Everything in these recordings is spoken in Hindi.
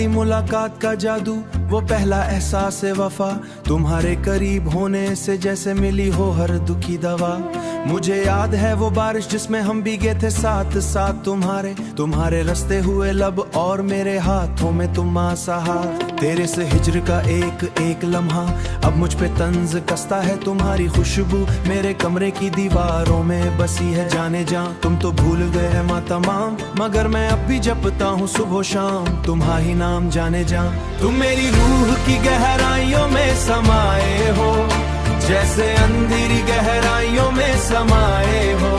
मुलाकात का जादू, वो पहला एहसास वफा, तुम्हारे करीब होने से जैसे मिली हो हर दुखी दवा। मुझे याद है वो बारिश जिसमें हम भीगे थे साथ साथ, तुम्हारे रस्ते हुए लब और मेरे हाथों में तुम आसहार। तेरे से हिज्र का एक एक लम्हा अब मुझ पे तंज कसता है, तुम्हारी खुशबू मेरे कमरे की दीवारों में बसी है। जाने जा तुम तो भूल गए हैं माँ तमाम, मगर मैं अब भी जपता हूँ सुबह शाम तुम्हारा ही नाम। जाने जा तुम मेरी रूह की गहराइयों में समाये हो, जैसे अंधेरी गहराइयों में समाये हो,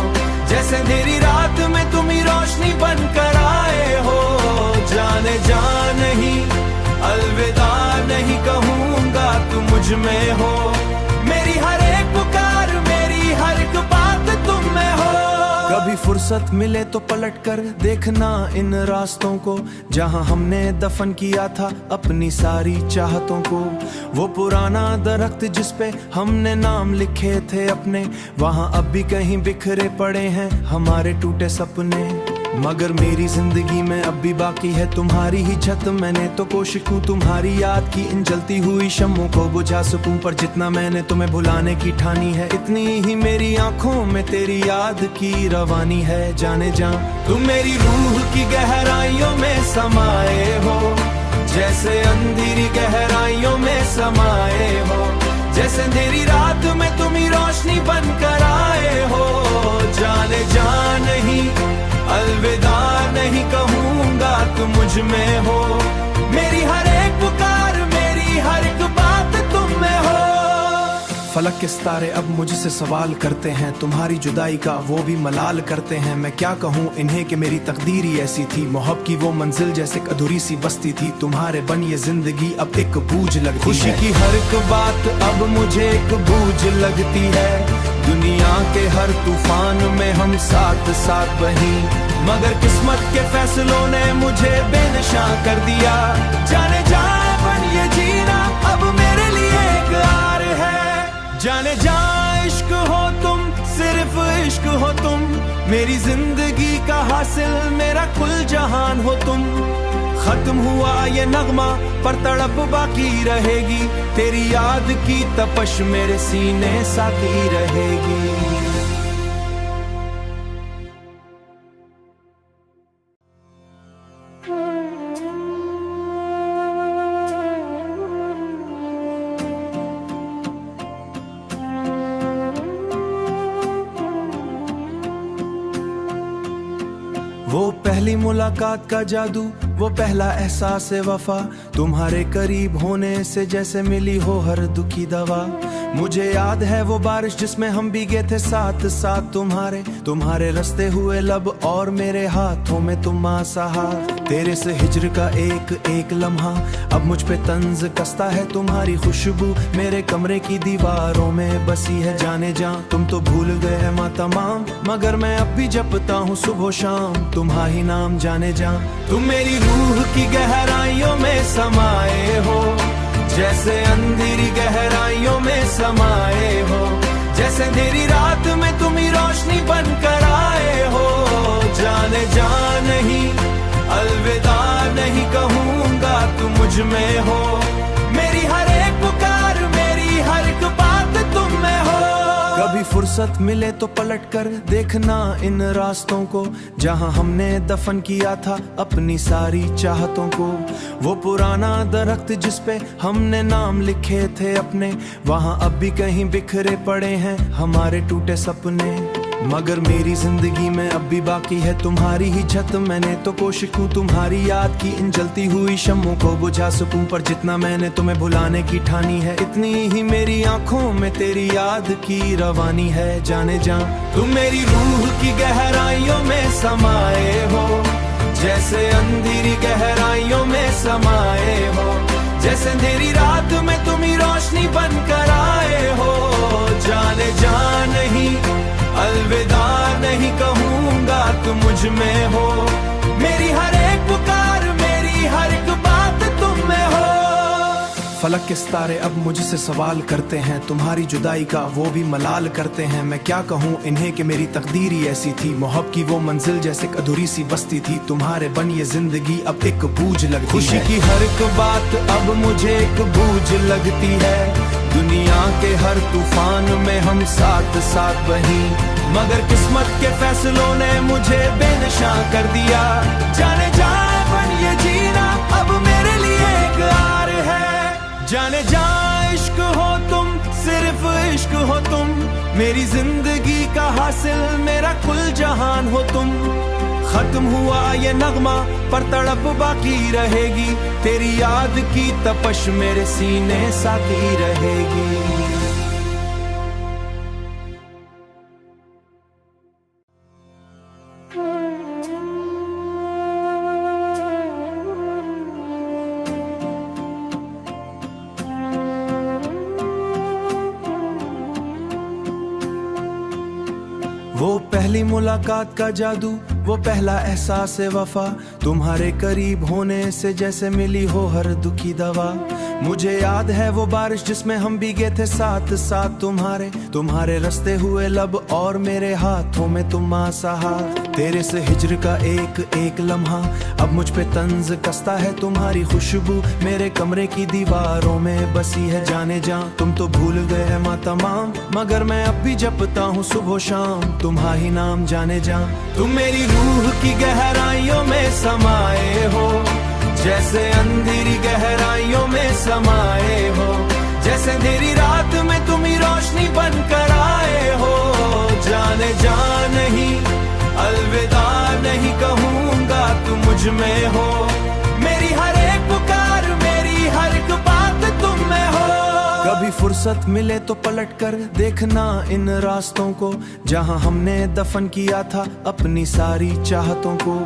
जैसे अंधेरी रात में तुम ही रोशनी बनकर आए हो। जाने जा नहीं अलविदा नहीं कहूँगा, तुम मुझ में हो, मेरी हर एक पुकार मेरी हर एक बात तुम में हो। कभी फुर्सत मिले तो पलट कर देखना इन रास्तों को, जहां हमने दफन किया था अपनी सारी चाहतों को। वो पुराना दरख्त जिस पे हमने नाम लिखे थे अपने, वहां अब भी कहीं बिखरे पड़े हैं हमारे टूटे सपने। मगर मेरी जिंदगी में अब भी बाकी है तुम्हारी ही छत, मैंने तो कोशिश की तुम्हारी याद की इन जलती हुई शम्मों को बुझा सकूं, पर जितना मैंने तुम्हें भुलाने की ठानी है, इतनी ही मेरी आंखों में तेरी याद की रवानी है। जाने जा तुम मेरी रूह की गहराइयों में समाये हो, जैसे अंधेरी गहराइयों में समाये हो, जैसे अंधेरी रात में तुम ही रोशनी बनकर आए हो। जाने जा नहीं अलविदा नहीं कहूँगा, तुम मुझ में हो, मेरी हर एक पुकार मेरी हर एक बात तुम में हो। फलक के सितारे अब मुझसे सवाल करते हैं, तुम्हारी जुदाई का वो भी मलाल करते हैं। मैं क्या कहूँ इन्हें कि मेरी तकदीर ही ऐसी थी, मोहब्बत की वो मंजिल जैसे अधूरी सी बस्ती थी, तुम्हारे बन ये जिंदगी अब एक बूझ लगती है। खुशी की हर एक बात अब मुझे एक बूझ लगती है, दुनिया के हर तूफान में हम साथ साथ बही, मगर किस्मत के फैसलों ने मुझे बेनशा कर दिया। जाने जा बन ये जीना अब मेरे लिए एक आर है। जाने जा इश्क हो तुम, सिर्फ इश्क हो तुम, मेरी जिंदगी का हासिल मेरा कुल जहान हो तुम। खत्म हुआ ये नगमा पर तड़प बाकी रहेगी, तेरी याद की तपश मेरे सीने साथी रहेगी। वो पहली मुलाकात का जादू, वो पहला एहसास वफा, तुम्हारे करीब होने से जैसे मिली हो हर दुखी दवा। मुझे याद है वो बारिश जिसमें हम भीगे थे साथ साथ, तुम्हारे रस्ते हुए लब और मेरे हाथों में तुम आसहार। तेरे से हिज्र का एक एक लम्हा अब मुझ पे तंज कसता है, तुम्हारी खुशबू मेरे कमरे की दीवारों में बसी है। जाने जा तुम तो भूल गए हैं माँ तमाम, मगर मैं अब भी जपता हूँ सुबह शाम तुम्हारा ही नाम। जाने जा तुम मेरी रूह की गहराइयों में समाये हो, जैसे अंधेरी गहराइयों में समाये हो, जैसे अंधेरी रात में तुम ही रोशनी बनकर आए हो। जाने जा नहीं अलविदा नहीं कहूँगा, तुम मुझ में हो, मेरी हर एक पुकार मेरी हर एक बात तुम में हो। कभी फुर्सत मिले तो पलट कर देखना इन रास्तों को, जहां हमने दफन किया था अपनी सारी चाहतों को। वो पुराना दरख्त जिस पे हमने नाम लिखे थे अपने, वहां अब भी कहीं बिखरे पड़े हैं हमारे टूटे सपने। मगर मेरी जिंदगी में अब भी बाकी है तुम्हारी ही छत, मैंने तो कोशिश की तुम्हारी याद की इन जलती हुई शम्मों को बुझा सकूं, पर जितना मैंने तुम्हें भुलाने की ठानी है, इतनी ही मेरी आंखों में तेरी याद की रवानी है। जाने जा तुम मेरी रूह की गहराइयों में समाये हो, जैसे अंधेरी गहराइयों में समाये हो, जैसे अंधेरी रात में तुम ही रोशनी बनकर आए हो। जाने जा नहीं अलविदा नहीं कहूँगा, तुम मुझ में हो, मेरी हर एक पुकार मेरी हर एक बात तुम में हो। फलक के सितारे अब मुझसे सवाल करते हैं, तुम्हारी जुदाई का वो भी मलाल करते हैं। मैं क्या कहूँ इन्हें कि मेरी तकदीर ही ऐसी थी, मोहब्बत की वो मंजिल जैसे एक अधूरी सी बस्ती थी। तुम्हारे बन ये जिंदगी अब एक बूझ लगती है, खुशी की हर एक बात अब मुझे एक बूझ लगती है। दुनिया के हर तूफान में हम साथ साथ बही, मगर किस्मत के फैसलों ने मुझे बेनशा कर दिया। जाने जाए बन ये जीना अब मेरे लिए एक आर है। जाने जा इश्क हो तुम, सिर्फ इश्क हो तुम, मेरी जिंदगी का हासिल, मेरा कुल जहान हो तुम। खत्म हुआ ये नगमा पर तड़प बाकी रहेगी, तेरी याद की तपश मेरे सीने साथी रहेगी। वो पहली मुलाकात का जादू, वो पहला एहसास वफा, तुम्हारे करीब होने से जैसे मिली हो हर दुखी दवा। मुझे याद है वो बारिश जिसमें हम भीगे थे साथ साथ, तुम्हारे रस्ते हुए लब और मेरे हाथों में तुम आसहार। तेरे से हिज्र का एक एक लम्हा अब मुझ पे तंज कसता है, तुम्हारी खुशबू मेरे कमरे की दीवारों में बसी है। जाने जा तुम तो भूल गए हैं माँ तमाम, मगर मैं अब भी जपता हूँ सुबह शाम तुम्हारा ही नाम। जाने जा तुम मेरी रूह की गहराइयों में समाये हो, जैसे अंधेरी गहराइयों में समाये हो, जैसे अंधेरी रात में तुम ही रोशनी बनकर आए हो। जाने जा नहीं अलविदा नहीं कहूँगा, तुम मुझ में हो, मेरी हर एक पुकार, मेरी हर एक बात तुम में हो। कभी फुर्सत मिले तो पलट कर देखना इन रास्तों को, जहां हमने दफन किया था अपनी सारी चाहतों को।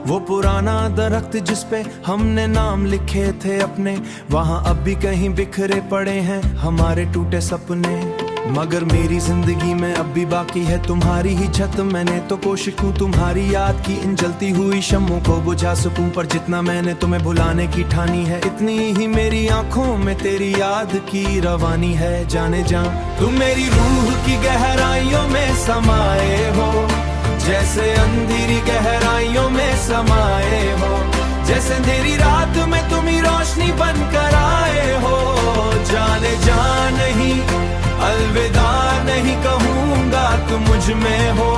वो पुराना दरख्त जिस पे हमने नाम लिखे थे अपने, वहां अब भी कहीं बिखरे पड़े हैं हमारे टूटे सपने। मगर मेरी जिंदगी में अब भी बाकी है तुम्हारी ही छत, मैंने तो कोशिश की तुम्हारी याद की इन जलती हुई शम्मों को बुझा सकूं, पर जितना मैंने तुम्हें भुलाने की ठानी है, इतनी ही मेरी आंखों में तेरी याद की रवानी है। जाने जा तुम मेरी रूह की गहराइयों में समाये हो, जैसे अंधेरी गहराइयों में समाये हो, जैसे अंधेरी रात में तुम ही रोशनी बनकर आए हो। जाने जा नहीं अलविदा नहीं कहूँगा, तुम मुझ में हो,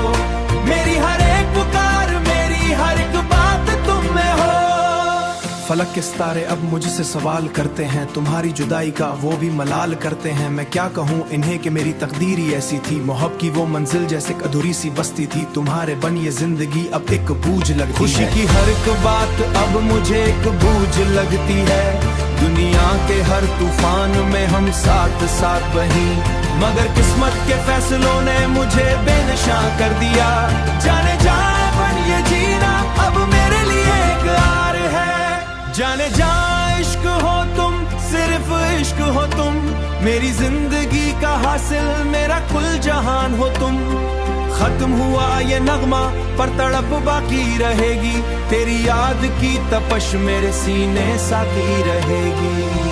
मेरी हर एक पुकार, मेरी हर एक बात तुम में हो। फलक के सितारे अब मुझसे सवाल करते हैं, तुम्हारी जुदाई का वो भी मलाल करते हैं। मैं क्या कहूँ इन्हें कि मेरी तकदीर ही ऐसी थी, मोहब्बत की वो मंजिल जैसे एक अधूरी सी बस्ती थी। तुम्हारे बन ये जिंदगी अब एक बूझ लगती है, खुशी की हर एक बात अब मुझे एक बूझ लगती है। दुनिया के हर तूफान में हम साथ साथ बही, मगर किस्मत के फैसलों ने मुझे बेनशा कर दिया। जाने जाए बन ये जीना अब मेरे लिए एक आर है। जाने जा इश्क हो तुम, सिर्फ इश्क हो तुम, मेरी जिंदगी का हासिल, मेरा कुल जहान हो तुम। खत्म हुआ ये नगमा पर तड़प बाकी रहेगी, तेरी याद की तपश मेरे सीने साथी रहेगी।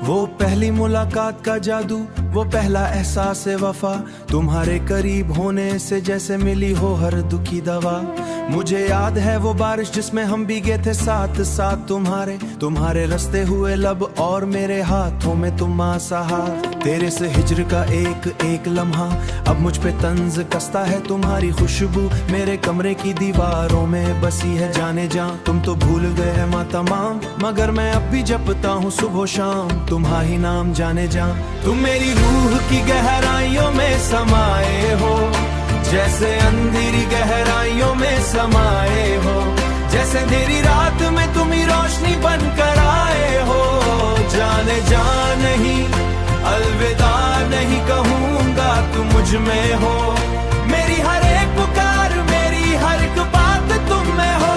वो पहली मुलाकात का जादू, वो पहला एहसास वफा, तुम्हारे करीब होने से जैसे मिली हो हर दुखी दवा। मुझे याद है वो बारिश जिसमें हम भीगे थे साथ साथ, तुम्हारे रस्ते हुए लब और मेरे हाथों में तुम आसहार। तेरे से हिज्र का एक एक लम्हा अब मुझ पे तंज कसता है, तुम्हारी खुशबू मेरे कमरे की दीवारों में बसी है। जाने जा तुम तो भूल गए हैं माँ तमाम, मगर मैं अब भी जपता हूँ सुबह शाम तुम्हारा ही नाम। जाने जा तुम मेरी रूह की गहराइयों में समाये हो, जैसे अंधेरी गहराइयों में समाये हो, जैसे अंधेरी रात में तुम ही रोशनी बनकर आए हो। जाने जा नहीं अलविदा नहीं कहूँगा, तुम मुझ में हो, मेरी हर एक पुकार, मेरी हर एक बात तुम में हो।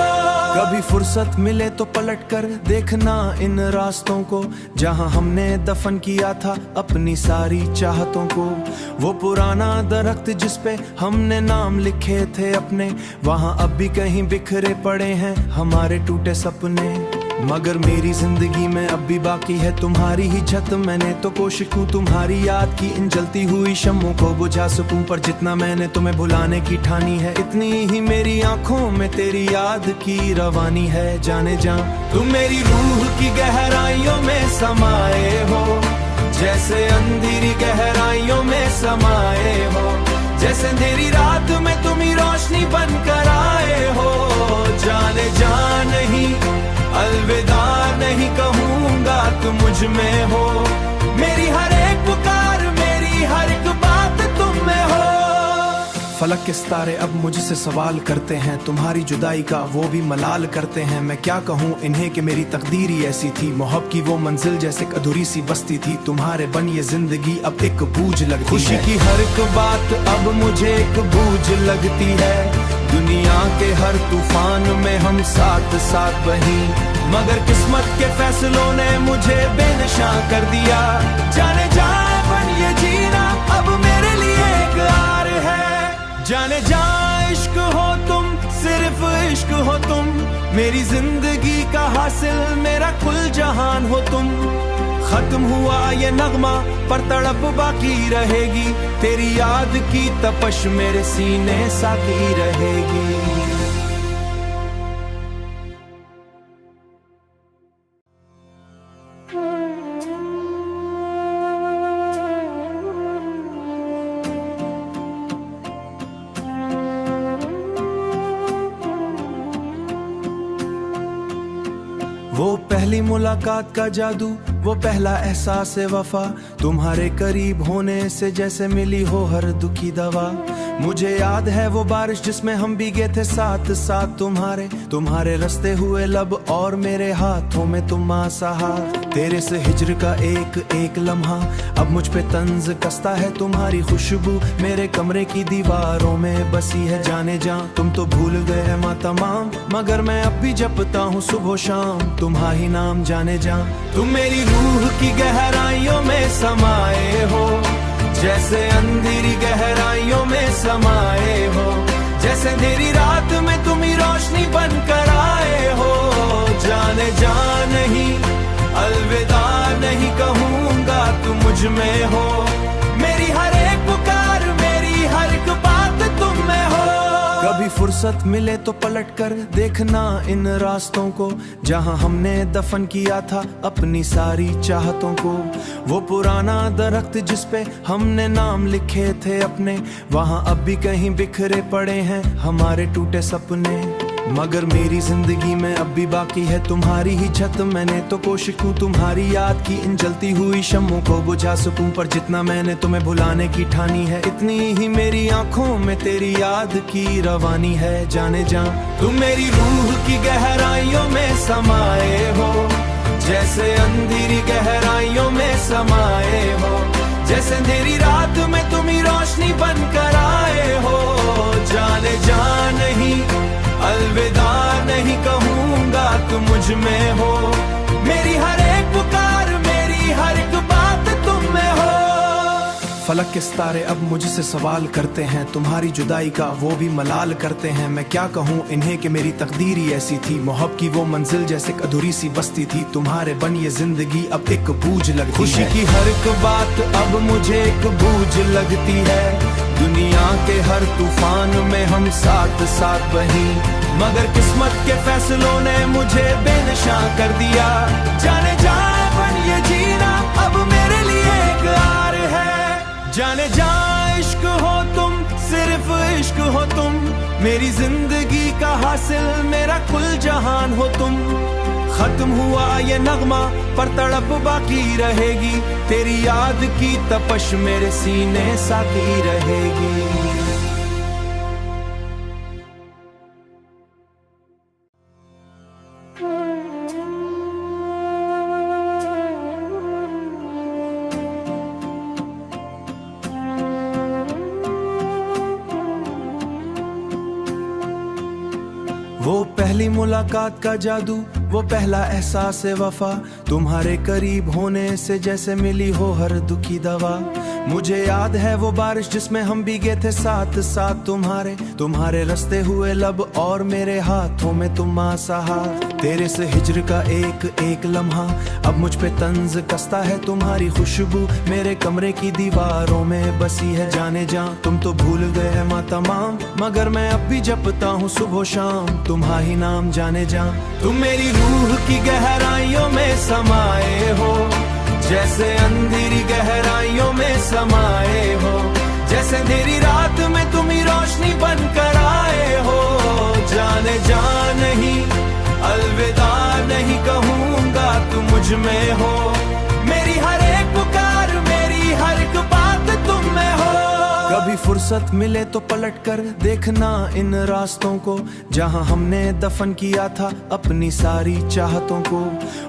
कभी फुर्सत मिले तो पलट कर देखना इन रास्तों को, जहां हमने दफन किया था अपनी सारी चाहतों को। वो पुराना दरख्त जिस पे हमने नाम लिखे थे अपने, वहां अब भी कहीं बिखरे पड़े हैं हमारे टूटे सपने। मगर मेरी जिंदगी में अब भी बाकी है तुम्हारी ही छत। मैंने तो कोशिश हूँ तुम्हारी याद की इन जलती हुई शम्मों को बुझा सकूं, पर जितना मैंने तुम्हें भुलाने की ठानी है, इतनी ही मेरी आंखों में तेरी याद की रवानी है। जाने जा तुम मेरी रूह की गहराइयों में समाये हो, जैसे अंधेरी गहराइयों में समाये हो, जैसे अंधेरी रात में तुम ही रोशनी बनकर आए हो। जाने जा नहीं अलविदा नहीं कहूँगा, तुम मुझ में हो, मेरी हर एक पुकार मेरी हर एक बात तुम में हो। फलक के सितारे अब मुझसे सवाल करते हैं, तुम्हारी जुदाई का वो भी मलाल करते हैं। मैं क्या कहूँ इन्हें कि मेरी तकदीर ही ऐसी थी, मोहब्बत की वो मंजिल जैसे एक अधूरी सी बस्ती थी। तुम्हारे बन ये जिंदगी अब एक बूझ लगती है, खुशी की हर एक बात अब मुझे एक बूझ लगती है। दुनिया के हर तूफान में हम साथ साथ बही, मगर किस्मत के फैसलों ने मुझे बेनशां कर दिया। जाने जा बन ये जीना अब मेरे लिए एक आर है। जाने जा इश्क हो तुम, सिर्फ इश्क हो तुम, मेरी जिंदगी का हासिल मेरा कुल जहान हो तुम। खत्म हुआ ये नगमा पर तड़प बाकी रहेगी, तेरी याद की तपश मेरे सीने साकी रहेगी। वो पहली मुलाकात का जादू, वो पहला एहसास वफा, तुम्हारे करीब होने से जैसे मिली हो हर दुखी दवा। मुझे याद है वो बारिश जिसमें हम भीगे थे साथ साथ तुम्हारे रस्ते हुए लब और मेरे हाथों में तुम आसहा। तेरे से हिज्र का एक एक लम्हा अब मुझ पे तंज कसता है, तुम्हारी खुशबू मेरे कमरे की दीवारों में बसी है। जाने जा तुम तो भूल गए हैं माँ तमाम, मगर मैं अब भी जपता हूँ सुबह शाम तुम्हारी नाम। जाने जा तुम मेरी रूह की गहराइयों में समाये हो, जैसे अंधेरी गहराइयों में समाये हो, जैसे अंधेरी रात में तुम ही रोशनी बनकर आए हो। जाने जा नहीं अलविदा नहीं कहूँगा, तुम मुझ में हो, मेरी हर एक पुकार मेरी हर एक बात तुम में हो। कभी फुर्सत मिले तो पलट कर देखना इन रास्तों को, जहां हमने दफन किया था अपनी सारी चाहतों को। वो पुराना दरख्त जिस पे हमने नाम लिखे थे अपने, वहां अब भी कहीं बिखरे पड़े हैं हमारे टूटे सपने। मगर मेरी जिंदगी में अब भी बाकी है तुम्हारी ही छत। मैंने तो कोशिश हूँ तुम्हारी याद की इन जलती हुई शम्मों को बुझा सकूं, पर जितना मैंने तुम्हें भुलाने की ठानी है, इतनी ही मेरी आंखों में तेरी याद की रवानी है। जाने जा तुम मेरी रूह की गहराइयों में समाये हो, जैसे अंधेरी गहराइयों में समाये हो, जैसे अंधेरी रात में तुम ही रोशनी बनकर आए हो। जाने जा नहीं अलविदा नहीं कहूँगा, तुम मुझ में हो, मेरी हर एक पुकार मेरी हर एक बात तुम में हो। फलक के सितारे अब मुझसे सवाल करते हैं, तुम्हारी जुदाई का वो भी मलाल करते हैं। मैं क्या कहूँ इन्हें कि मेरी तकदीर ही ऐसी थी, मोहब्बत की वो मंजिल जैसे एक अधूरी सी बस्ती थी। तुम्हारे बन ये जिंदगी अब एक बूझ लगती है, खुशी की हर एक बात अब मुझे एक बूझ लगती है। दुनिया के हर तूफान में हम साथ साथ बही, मगर किस्मत के फैसलों ने मुझे बेनशां कर दिया। जाने जा बन ये जीना अब मेरे लिए एक आर है। जाने जा इश्क हो तुम, सिर्फ इश्क हो तुम, मेरी जिंदगी का हासिल मेरा कुल जहान हो तुम। खत्म हुआ ये नगमा पर तड़प बाकी रहेगी, तेरी याद की तपश मेरे सीने साकी रहेगी। वो पहली पहली मुलाकात का जादू, वो पहला एहसास वफा, तुम्हारे करीब होने से जैसे मिली हो हर दुखी दवा। मुझे याद है वो बारिश जिसमें हम भीगे थे साथ साथ तुम्हारे रास्ते हुए लब और मेरे हाथों में तुम आसहा। तेरे से हिज्र का एक एक लम्हा अब मुझ पे तंज कसता है, तुम्हारी खुशबू मेरे कमरे की दीवारों में बसी है। जाने जा तुम तो भूल गए हैं माँ तमाम, मगर मैं अब भी जपता हूँ सुबह शाम तुम्हारा ही नाम। जाने जा तुम मेरी रूह की गहराइयों में समाये हो, जैसे अंधेरी गहराइयों में समाये हो, जैसे अंधेरी रात में तुम ही रोशनी बनकर आए हो। जाने जा नहीं अलविदा नहीं कहूँगा, तुम मुझ में हो, मेरी हर एक पुकार मेरी हर एक बात तुम में हो। कभी फुर्सत मिले तो पलट कर देखना इन रास्तों को, जहां हमने दफन किया था अपनी सारी चाहतों को।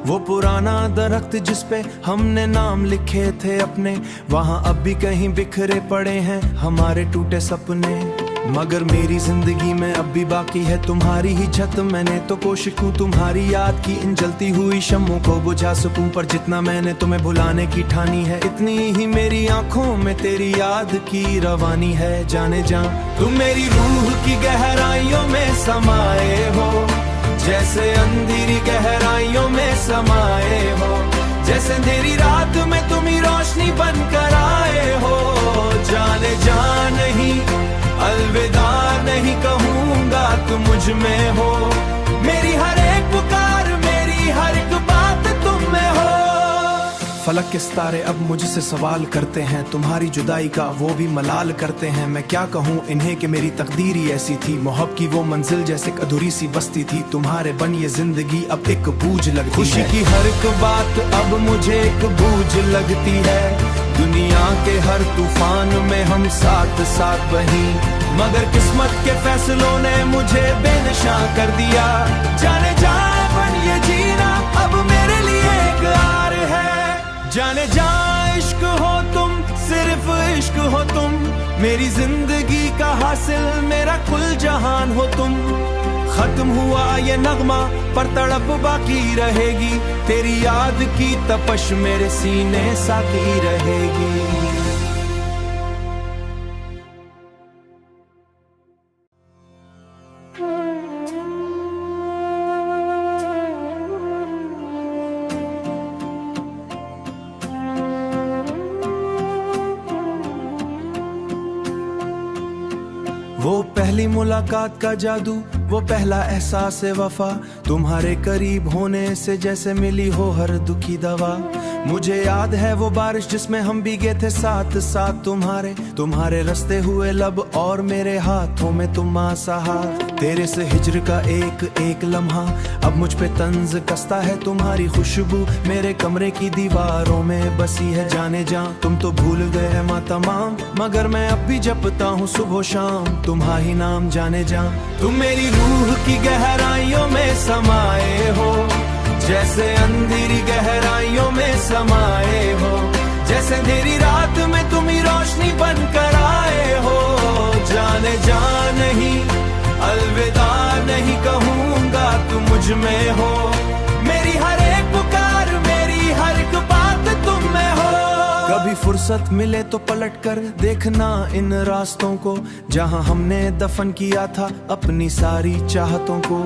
वो पुराना दरख्त जिस पे हमने नाम लिखे थे अपने, वहां अब भी कहीं बिखरे पड़े हैं हमारे टूटे सपने। मगर मेरी जिंदगी में अब भी बाकी है तुम्हारी ही छत, मैंने तो कोशिश की तुम्हारी याद की इन जलती हुई शम्मों को बुझा सकूं। पर जितना मैंने तुम्हें भुलाने की ठानी है, इतनी ही मेरी आंखों में तेरी याद की रवानी है। जाने जा तुम मेरी रूह की गहराइयों में समाये हो, जैसे अंधेरी गहराइयों में समाये हो, जैसे अंधेरी रात में तुम ही रोशनी बनकर आए हो। जाने जा नहीं अलविदा नहीं कहूँगा, तुम मुझ में हो, मेरी हर एक पुकार मेरी हर एक बात तुम में हो। फलक के सितारे अब मुझसे सवाल करते हैं, तुम्हारी जुदाई का वो भी मलाल करते हैं। मैं क्या कहूँ इन्हें कि मेरी तकदीर ही ऐसी थी, मोहब्बत की वो मंजिल जैसे एक अधूरी सी बस्ती थी। तुम्हारे बन ये जिंदगी अब एक बूझ लगती है, खुशी की हर एक बात अब मुझे एक बूझ लगती है। दुनिया के हर तूफान में हम साथ साथ बही, मगर किस्मत के फैसलों ने मुझे बेनशा कर दिया। जाने जा बन ये जीना अब मेरे लिए एक आर है। जाने जा इश्क हो तुम, सिर्फ इश्क हो तुम, मेरी जिंदगी का हासिल मेरा कुल जहान हो तुम। खत्म हुआ ये नगमा पर तड़प बाकी रहेगी, तेरी याद की तपश मेरे सीने साकी रहेगी। वो पहली मुलाकात का जादू, वो पहला एहसास वफा, तुम्हारे करीब होने से जैसे मिली हो हर दुखी दवा। मुझे याद है वो बारिश जिसमें हम भीगे थे साथ साथ तुम्हारे रास्ते हुए लब और मेरे हाथों में तुम आसहा। तेरे से हिज्र का एक एक लम्हा अब मुझ पे तंज कसता है, तुम्हारी खुशबू मेरे कमरे की दीवारों में बसी है। जाने जा तुम तो भूल गए हैं माँ तमाम, मगर मैं अब भी जपता हूँ सुबह शाम तुम्हारा ही नाम। जाने जा तुम मेरी रूह की गहराइयों में समाये हो, जैसे अंधेरी गहराइयों में समाये हो, जैसे अंधेरी रात में तुम ही रोशनी बनकर आए हो। जाने जा नहीं अलविदा नहीं कहूँगा, तुम मुझ में हो, मेरी हर एक पुकार मेरी हर एक बात तुम में हो। कभी फुर्सत मिले तो पलट कर देखना इन रास्तों को, जहां हमने दफन किया था अपनी सारी चाहतों को।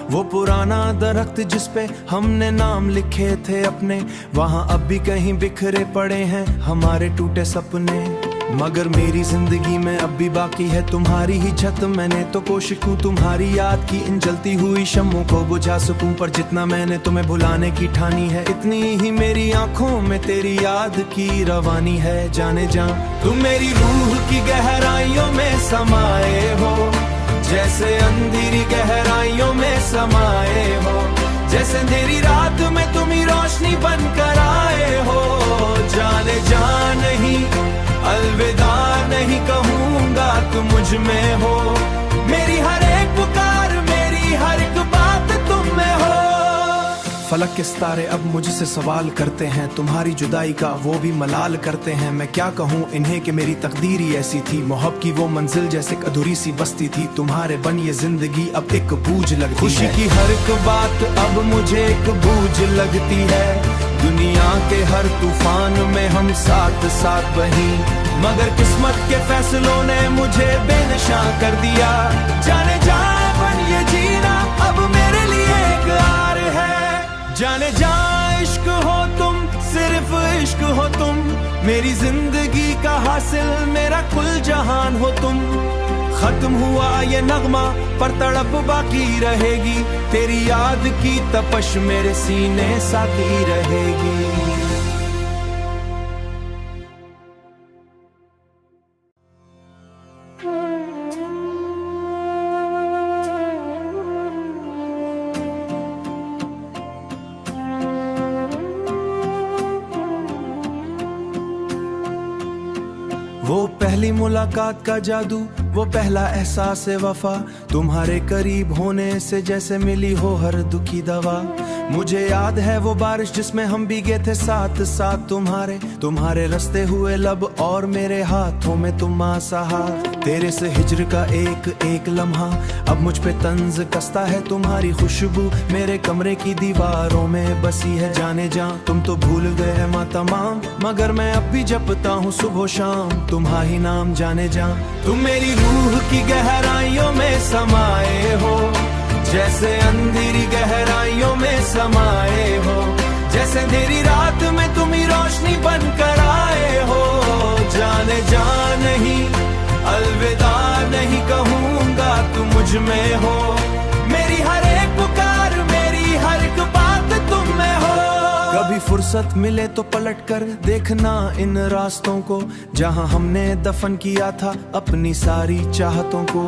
वो पुराना दरख्त जिस पे हमने नाम लिखे थे अपने, वहां अब भी कहीं बिखरे पड़े हैं हमारे टूटे सपने। मगर मेरी जिंदगी में अब भी बाकी है तुम्हारी ही छत, मैंने तो कोशिश की तुम्हारी याद की इन जलती हुई शम्मों को बुझा सकूं। पर जितना मैंने तुम्हें भुलाने की ठानी है, इतनी ही मेरी आंखों में तेरी याद की रवानी है। जाने जा तुम मेरी रूह की गहराइयों में समाये हो, जैसे अंधेरी गहराइयों में समाये हो, जैसे अंधेरी रात में तुम ही रोशनी बनकर आए हो। जाने जा नहीं अलविदा नहीं कहूँगा, तुम मुझ में हो, मेरी हर एक पुकार मेरी हर एक बात तुम में हो। फलक के सितारे अब मुझसे सवाल करते हैं, तुम्हारी जुदाई का वो भी मलाल करते हैं। मैं क्या कहूँ इन्हें कि मेरी तकदीर ही ऐसी थी, मोहब्बत की वो मंजिल जैसे एक अधूरी सी बस्ती थी। तुम्हारे बन ये जिंदगी अब एक बूझ लगती है, खुशी की हर एक बात अब मुझे एक बूझ लगती है। दुनिया के हर तूफान में हम साथ साथ बही, मगर किस्मत के फैसलों ने मुझे बेनशा कर दिया। जाने जा बन ये जीना अब मेरे लिए एक आर है। जाने जा इश्क हो तुम, सिर्फ इश्क हो तुम, मेरी जिंदगी का हासिल, मेरा कुल जहान हो तुम। खत्म हुआ ये नगमा पर तड़प बाकी रहेगी, तेरी याद की तपश मेरे सीने साथी रहेगी। वो पहली मुलाकात का जादू, वो पहला एहसास वफा, तुम्हारे करीब होने से जैसे मिली हो हर दुखी दवा। मुझे याद है वो बारिश जिसमें हम भीगे थे साथ साथ, तुम्हारे रस्ते हुए लब और मेरे हाथों में तुम आसहार। तेरे से हिज्र का एक एक लम्हा अब मुझ पे तंज कसता है, तुम्हारी खुशबू मेरे कमरे की दीवारों में बसी है। जाने जा तुम तो भूल गए हैं माँ तमाम, मगर मैं अब भी जपता हूँ सुबह शाम तुम्हारा ही नाम। जाने जा तुम मेरी रूह की गहराइयों में समाये हो, जैसे अंधेरी गहराइयों में समाये हो, जैसे अंधेरी रात में तुम ही रोशनी बन कर आए हो। जाने जा नहीं अलविदा नहीं कहूँगा, तुम मुझ में हो, मेरी हर एक पुकार, मेरी हर एक बात तुम में हो। कभी फुर्सत मिले तो पलट कर देखना इन रास्तों को, जहां हमने दफन किया था अपनी सारी चाहतों को।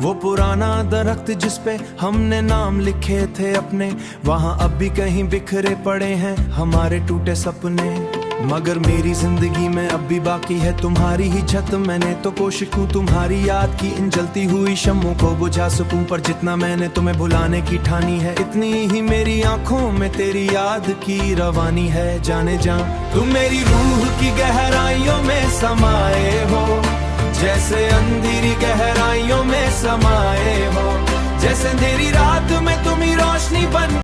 वो पुराना दरख्त जिस पे हमने नाम लिखे थे अपने, वहां अब भी कहीं बिखरे पड़े हैं हमारे टूटे सपने। मगर मेरी जिंदगी में अब भी बाकी है तुम्हारी ही छत, मैंने तो कोशिश की तुम्हारी याद की इन जलती हुई शम्मों को बुझा सकूं। पर जितना मैंने तुम्हें भुलाने की ठानी है, इतनी ही मेरी आंखों में तेरी याद की रवानी है। जाने जा तुम मेरी रूह की गहराइयों में समाये हो, जैसे अंधेरी गहराइयों में समाये हो, जैसे अंधेरी रात में तुम ही रोशनी बन